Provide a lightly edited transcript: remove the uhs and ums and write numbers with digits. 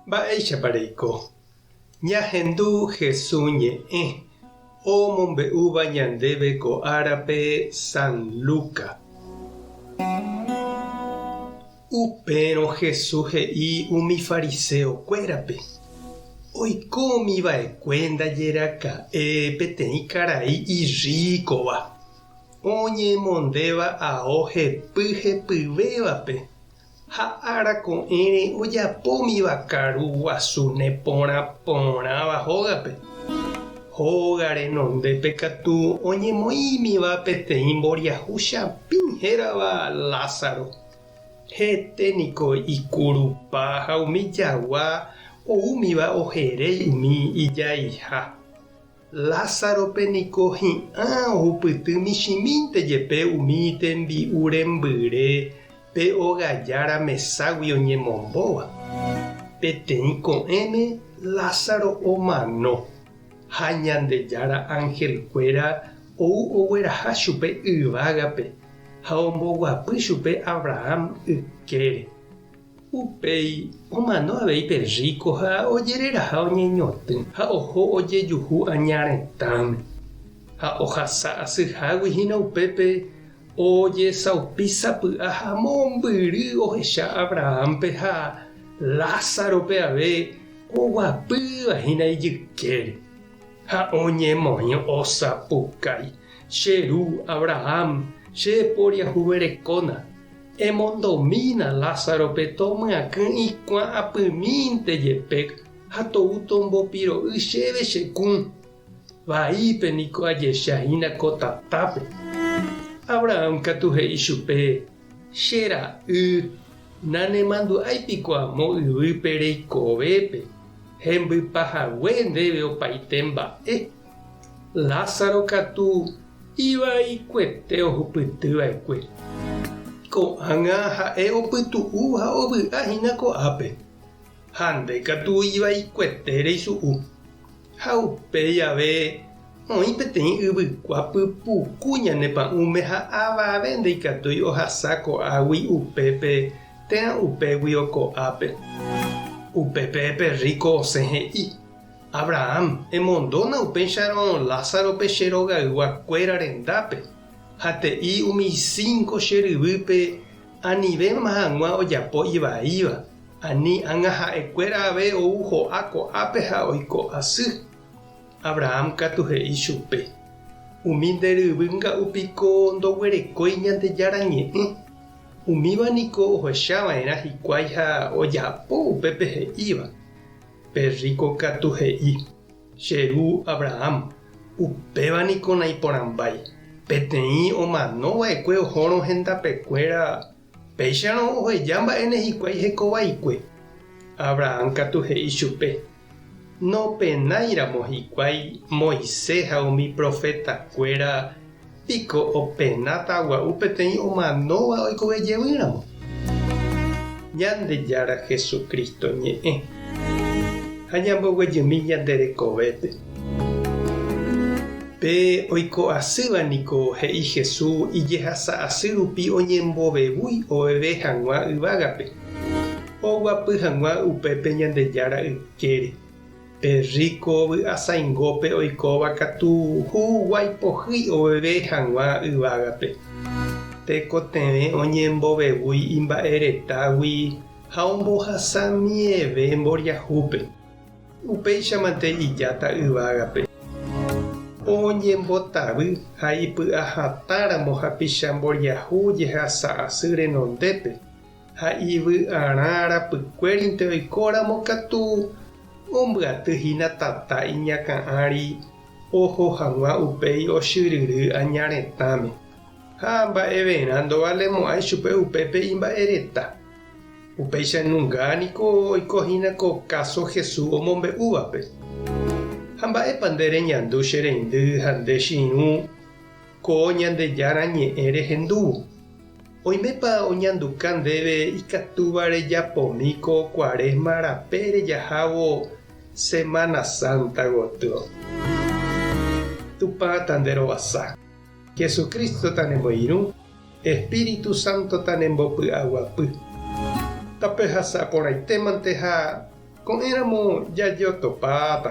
Mba'éichapareiko. Ñahendu Jesús ñe'ẽ omombe'úva ñandéve ko árape San Luca. Upérõ Jesús he'i umi fariseokuérape. Oikómiva'ekue ndajeraka'e peteĩ karai iríkova. Oñemondéva ao hepyvévape. Ha arako'ẽre ojapómiva karu guasu neporãporãva hógape. Hóga renondépe katu oñemoĩmiva peteĩ mboriahu chapĩ hérava Lázaro. Héteniko ikurupa ha umi jagua oúmiva oheréi umi ijaiha. Lázarope niko hi'ã ohupyty michĩmínte jepe umi tembi'u rembyre pe ogajára meságui oñemombóva. Peteĩ ko'ẽme Lázaro omano ha Ñandejára ángelkuéra ou ogueraha chupe yvágape ha omboguapy chupe Abraham ykére. Upéi omano avei perríko ha ojereraha oñeñotỹ ha oho ojejuhu añaretãme ha ohasa asyháguihína upépe ojesaupísapy'a ha mombyry ohecha Abrahampe ha Lázarope ave oguapývahína ijykére ha oñemoĩ osapukái. Cheru Abraham cheporiahuverekóna emondomína Lázarope tomyakỹ ikuã jepe ha tou tombopiro'y chéve chekũ. Vaípe niko ajechahína ko tatápe. Abraham katu he'i chupe: chera'y nanemandu'áipiko amo yvýpe reikovépe hembypahague ndéve opaite mba'e. Lázaro katu ivaikuete ohupytyva'ekue. Ko'ág̃a ha'e opytu'u ha ovy'ahína ko'ápe. Ha nde katu ivaikuete reisu'u. Ha upéi ave oĩ peteĩ yvykuápy puku ñanepa'ũme ha avave ndeikatúi ohasa ko'águi upépe térã upégui oko'ápe. Upépe perríko osẽ he'i: Abraham emondóna upéicharõ Lázarope che rogayguakuéra rendápe. Hate'i umi 5 cheryvýpe anivéma hag̃ua ojapo ivaíva. Ani ág̃a ha'ekuéra ave ou ho'a ko'ápe ha oiko asy. Abraham katu he'i chupe: umi nderyvýnga'upiko ndoguerekói Ñandejára ñe'ẽ. Umíva niko ohechava'erã hikuái ha ojapo upépe he'íva. Perríko katu he'i: cheru Abraham, upéva niko naiporãmbái. Peteĩ omanova'ekue ohórõ hendapekuéra péicharõ oheja mba'e hikuái hekovaikue. Abraham katu he'i chupe: nopenaíramo hikuái Moisés ha umi profetakuéra piko openatagua'u peteĩ omanóva oikovejevýramo. Ñandejára Jesucristo ñe'ẽ ha ñamboguejymi ñanderekovépe. Pe oiko asýva niko he'i Jesús ijehasa asy rupi oñembovevúi oveve hag̃ua yvágape. Oguapy hag̃ua upépe Ñandejára ykére. Perríko vy'asãingópe oikóva katu huguaipohýi oveve hag̃ua yvágape. Tekotevẽ oñembovevúi imba'eretágui ha ombohasamieve mboriahúpe. Upéichamante ijáta yvágape. Oñembotavy ha ipy'ahatáramo hapicha mboriahu jehasa asy renondépe ha ivy'arã rapykuérinte oikóramo katu ombyatyhína tata iñakã'ãri oho hag̃ua upéi ochyryry añaretãme. Ha mba'everã ndovalemo'ãi chupe upépe imba'ereta. Upéichanunga niko oikohína ko caso Jesús omombe'úvape. Ha mba'épa nde reñandu che reindy ha nde chi'ũ ko Ñandejára ñe'ẽ rehendúvo. Oimépa oñanduka ndéve ikatúva rejapomi ko Kuaresma rape rejahávo Semana Santa gotyo. Tupa tanderovasa. Jesucristo tanemboirũ, Espíritu Santo tanembopy'aguapy. Tapehasa porãitémante ha ko'ẽramo jajotopáta